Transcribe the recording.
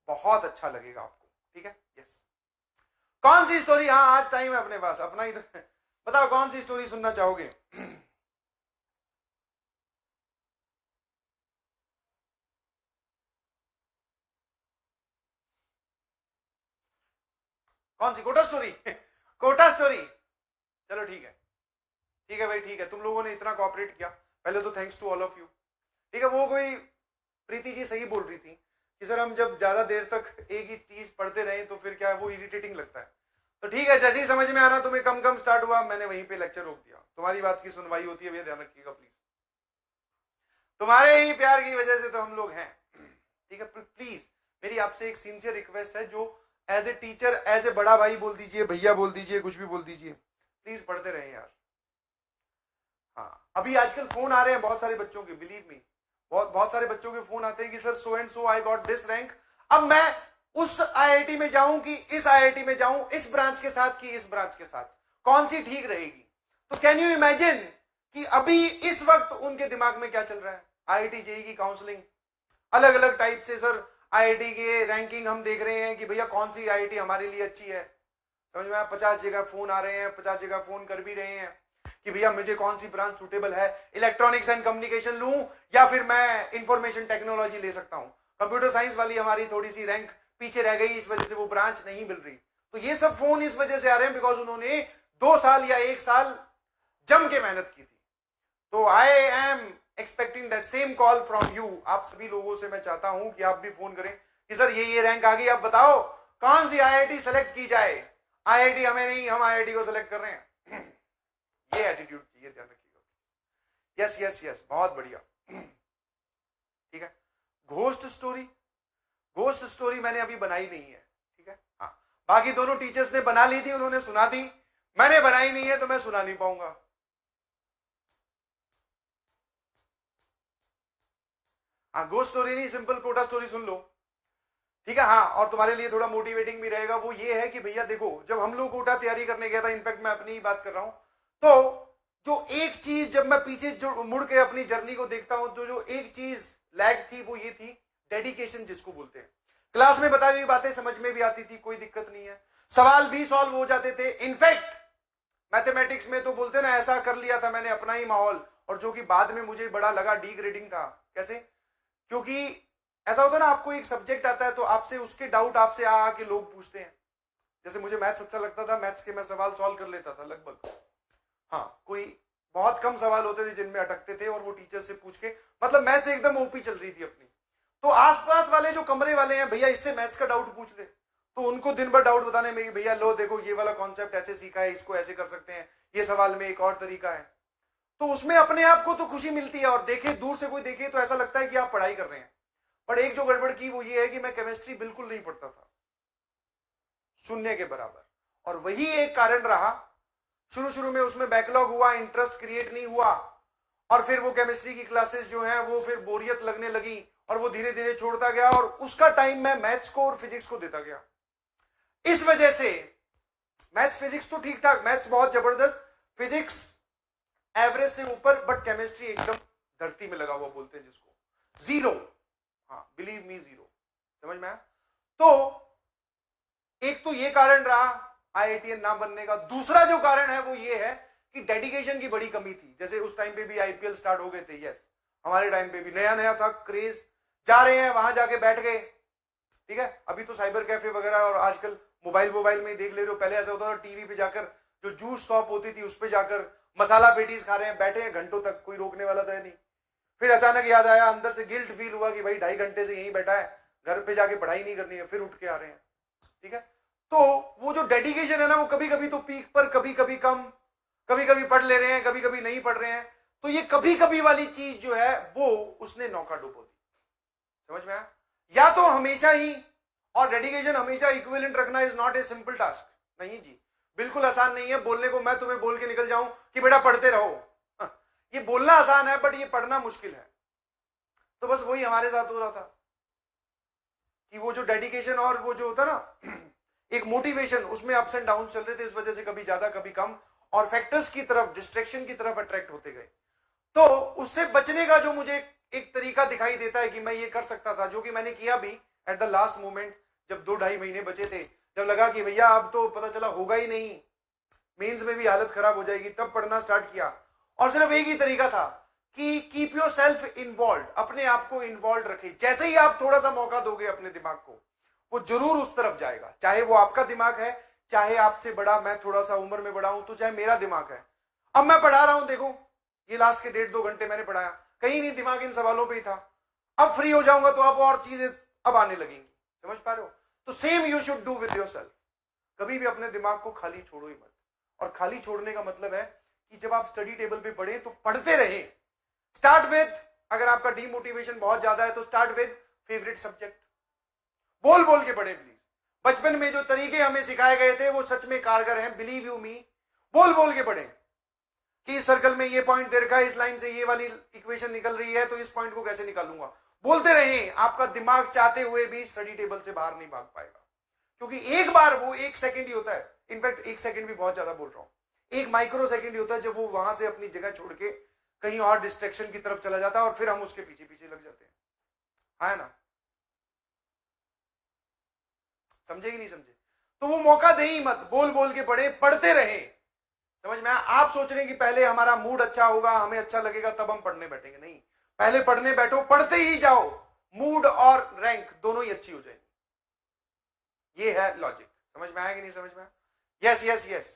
बहुत अच्छा लगेगा आपको, ठीक है। यस, कौन सी स्टोरी, हाँ आज टाइम है अपने पास, अपना ही तो बताओ कौन सी स्टोरी सुनना चाहोगे? कौन सी, कोटा स्टोरी? कोटा स्टोरी, चलो ठीक है, ठीक है भाई, ठीक है, तुम लोगों ने इतना कोऑपरेट किया, पहले तो thanks to all of you, ठीक है। वो कोई प्रीति जी सही बोल रही थी कि सर हम जब ज्यादा देर तक एक ही चीज पढ़ते रहे तो फिर क्या है, वो इरिटेटिंग लगता है। तो ठीक है, जैसे ही समझ में आना तुम्हें कम कम स्टार्ट हुआ, मैंने वहीं पे लेक्चर रोक दिया। तुम्हारी बात की सुनवाई होती है भैया, ध्यान रखिएगा प्लीज, तुम्हारे ही प्यार की वजह से तो हम लोग हैं, ठीक है। प्लीज मेरी आपसे एक सिंसियर रिक्वेस्ट है, जो as a teacher, as a बड़ा भाई बोल दीजिए, भैया बोल दीजिए, कुछ भी बोल दीजिए, प्लीज पढ़ते रहे यार। हाँ, अभी आजकल फोन आ रहे हैं बहुत सारे बच्चों के, बिलीव मी, बहुत सारे बच्चों के फोन आते हैं कि sir so and so I got this rank, अब मैं उस आईआईटी में जाऊं कि इस आईआईटी में जाऊं, इस ब्रांच के साथ कि इस ब्रांच के साथ, कौन सी ठीक रहेगी? तो कैन यू इमेजिन कि अभी इस वक्त उनके दिमाग में क्या चल रहा है? आईआईटी जेईई की काउंसलिंग, अलग अलग टाइप से सर आईआईटी के रैंकिंग हम देख रहे हैं कि भैया कौन सी आईआईटी हमारे लिए अच्छी है, समझ में? 50 जगह फोन आ रहे हैं, 50 जगह फोन कर भी रहे हैं कि भैया मुझे कौन सी ब्रांच सुटेबल है, इलेक्ट्रॉनिक्स एंड कम्युनिकेशन लूं या फिर मैं इंफॉर्मेशन टेक्नोलॉजी ले सकता हूं। कंप्यूटर साइंस वाली हमारी थोड़ी सी रैंक पीछे रह गई, इस वजह से वो ब्रांच नहीं मिल रही। तो ये सब फोन इस वजह से आ रहे हैं बिकॉज उन्होंने 2 साल या 1 साल जम के मेहनत की थी। तो I am expecting that same call from you. आप सभी लोगों से मैं चाहता हूं कि आप भी फोन करें कि सर ये रैंक आ गई, आप बताओ कौन सी आईआईटी सेलेक्ट की जाए। आईआईटी हमें नहीं, हम आईआईटी को सेलेक्ट कर रहे हैं। ये एटीट्यूड चाहिए, ध्यान रखिएगा। यस यस यस, बहुत बढ़िया, ठीक है। घोस्ट स्टोरी, घोस्ट स्टोरी मैंने अभी बनाई नहीं है, ठीक है। हाँ, बाकी दोनों टीचर्स ने बना ली थी, उन्होंने सुना दी, मैंने बनाई नहीं है तो मैं सुना नहीं पाऊंगा। हाँ, घोस्ट स्टोरी नहीं, सिंपल कोटा स्टोरी सुन लो, ठीक है। हाँ, और तुम्हारे लिए थोड़ा मोटिवेटिंग भी रहेगा। वो ये है कि भैया देखो, जब हम लोग कोटा तैयारी करने गया था, इनफैक्ट मैं अपनी ही बात कर रहा हूं, तो जो एक चीज जब मैं पीछे जो मुड़ के अपनी जर्नी को देखता हूं, तो जो एक चीज लैग थी वो ये थी, डेडिकेशन जिसको बोलते हैं। क्लास में बताई हुई बातें समझ में भी आती थी, कोई दिक्कत नहीं है, सवाल भी सॉल्व हो जाते थे। इनफैक्ट मैथमेटिक्स में तो बोलते ना, ऐसा कर लिया था मैंने अपना ही माहौल, और जो कि बाद में मुझे बड़ा लगा डी ग्रेडिंग था। कैसे? क्योंकि ऐसा होता है ना, आपको एक सब्जेक्ट आता है तो आपसे उसके डाउट आपसे आ के लोग पूछते हैं। जैसे मुझे मैथ्स अच्छा लगता था, मैथ्स के मैं सवाल सॉल्व कर लेता था लगभग। हाँ, कोई बहुत कम सवाल होते थे जिनमें अटकते थे, और वो टीचर से पूछ के, मतलब मैथ्स एकदम ओपी चल रही थी अपनी। तो आसपास वाले जो कमरे वाले हैं, भैया इससे मैथ्स का डाउट पूछ ले, तो उनको दिन भर डाउट बताने में, भैया लो देखो ये वाला कॉन्सेप्ट ऐसे सीखा है, इसको ऐसे कर सकते हैं, ये सवाल में एक और तरीका है। तो उसमें अपने आप को तो खुशी मिलती है, और देखे दूर से कोई देखे तो ऐसा लगता है कि आप पढ़ाई कर रहे हैं। पर एक जो गड़बड़ की वो ये है कि मैं केमिस्ट्री बिल्कुल नहीं पढ़ता था, शून्य के बराबर। और वही एक कारण रहा, शुरू शुरू में उसमें बैकलॉग हुआ, इंटरेस्ट क्रिएट नहीं हुआ, और फिर वो केमिस्ट्री की क्लासेस जो हैं वो फिर बोरियत लगने लगी, और वो धीरे धीरे छोड़ता गया, और उसका टाइम मैं मैथ्स को और फिजिक्स को देता गया। इस वजह से मैथ्स फिजिक्स तो ठीक ठाक, मैथ्स बहुत जबरदस्त, फिजिक्स एवरेज से ऊपर, बट केमिस्ट्री एकदम धरती में लगा हुआ बोलते हैं जिसको, जीरो। हाँ, बिलीव मी, जीरो। समझ में आया? तो एक तो ये कारण रहा आईआईटीएन ना बनने का। दूसरा जो कारण है वो ये है कि डेडिकेशन की बड़ी कमी थी। जैसे उस टाइम पे भी आईपीएल स्टार्ट हो गए थे, यस, हमारे टाइम पे भी नया नया था क्रेज, जा रहे हैं वहां जाके बैठ गए, ठीक है। अभी तो साइबर कैफे वगैरह, और आजकल मोबाइल में ही देख ले रहे हो। पहले ऐसा होता था टीवी पे जाकर, जो जूस शॉप होती थी उस पे जाकर मसाला पेटीज खा रहे हैं, बैठे हैं घंटों तक, कोई रोकने वाला था नहीं। फिर अचानक याद आया, अंदर से गिल्ट फील हुआ कि भाई 2.5 घंटे से यहीं बैठा है, घर पे जाके पढ़ाई नहीं करनी है, फिर उठ के आ रहे हैं, ठीक है। तो वो जो डेडिकेशन है ना, वो कभी कभी तो पीक पर, कभी कभी कम, कभी कभी पढ़ ले रहे हैं, कभी कभी नहीं पढ़ रहे हैं। तो ये कभी कभी वाली चीज जो है वो उसने नौका डुबो दी। समझ में आया? या तो हमेशा ही, और डेडिकेशन हमेशा इक्विवेलेंट रखना is not a simple task. नहीं जी, बिल्कुल आसान नहीं है। बोलने को मैं तुम्हें बोल के निकल जाऊं कि बेटा पढ़ते रहो, ये बोलना आसान है, बट ये पढ़ना मुश्किल है। तो बस वही हमारे साथ हो रहा था कि वो जो डेडिकेशन और वो जो होता ना एक मोटिवेशन, उसमें अप्स एंड डाउन चल रहे थे। इस वजह से कभी ज्यादा कभी कम, और फैक्टर्स की तरफ, डिस्ट्रैक्शन की तरफ अट्रैक्ट होते गए। तो उससे बचने का जो मुझे एक तरीका दिखाई देता है कि मैं ये कर सकता था, जो कि मैंने किया भी, एट द लास्ट मोमेंट, जब 2-2.5 महीने बचे थे, जब लगा कि भैया अब तो पता चला होगा ही नहीं, मेंस में भी हालत खराब हो जाएगी, तब पढ़ना स्टार्ट किया। और सिर्फ एक ही तरीका था कि कीप योर सेल्फ इन्वॉल्व, अपने आप को इन्वॉल्व रखें। जैसे ही आप थोड़ा सा मौका दोगे अपने दिमाग को, वो जरूर उस तरफ जाएगा। चाहे वो आपका दिमाग है, चाहे आपसे बड़ा, मैं थोड़ा सा उम्र में बड़ा हूं, तो चाहे मेरा दिमाग है। अब मैं पढ़ा रहा हूं, देखो ये लास्ट के 1.5-2 घंटे मैंने पढ़ाया, कहीं नहीं दिमाग इन सवालों पे ही था। अब फ्री हो जाऊंगा तो अब और चीजें अब आने लगेंगी, समझ पा रहे हो? तो same you should do with yourself. कभी भी अपने दिमाग को खाली छोड़ो ही मत। और खाली छोड़ने का मतलब है कि जब आप स्टडी टेबल पे पढ़े तो पढ़ते रहे। स्टार्ट विद, अगर आपका डीमोटिवेशन बहुत ज्यादा है तो स्टार्ट विद फेवरेट सब्जेक्ट। बोल बोल के पढ़े प्लीज। बचपन में जो तरीके हमें सिखाए गए थे वो सच में कारगर हैं, बिलीव यू मी। बोल बोल के पढ़े कि इस सर्कल में ये पॉइंट दे रखा है, इस लाइन से ये वाली इक्वेशन निकल रही है, तो इस पॉइंट को कैसे निकालूंगा। बोलते रहे, आपका दिमाग चाहते हुए भी स्टडी टेबल से बाहर नहीं भाग पाएगा, क्योंकि एक बार वो 1 सेकंड ही होता है। इनफैक्ट 1 सेकंड भी बहुत ज्यादा बोल रहा हूं, 1 माइक्रो सेकंड ही होता है जब वो वहां से अपनी जगह छोड़ के कहीं और डिस्ट्रैक्शन की तरफ चला जाता है और फिर हम उसके पीछे पीछे लग जाते हैं, है ना? समझे कि नहीं समझे? तो वो मौका दे ही मत, बोल बोल के पढ़े, पढ़ते रहे। समझ में? आप सोच रहे हैं कि पहले हमारा मूड अच्छा होगा, हमें अच्छा लगेगा, तब हम पढ़ने बैठेंगे। नहीं, पहले पढ़ने बैठो, पढ़ते ही जाओ, मूड और रैंक दोनों ही अच्छी हो जाएंगी। ये है लॉजिक। समझ में आया कि नहीं समझ में आया? Yes yes yes.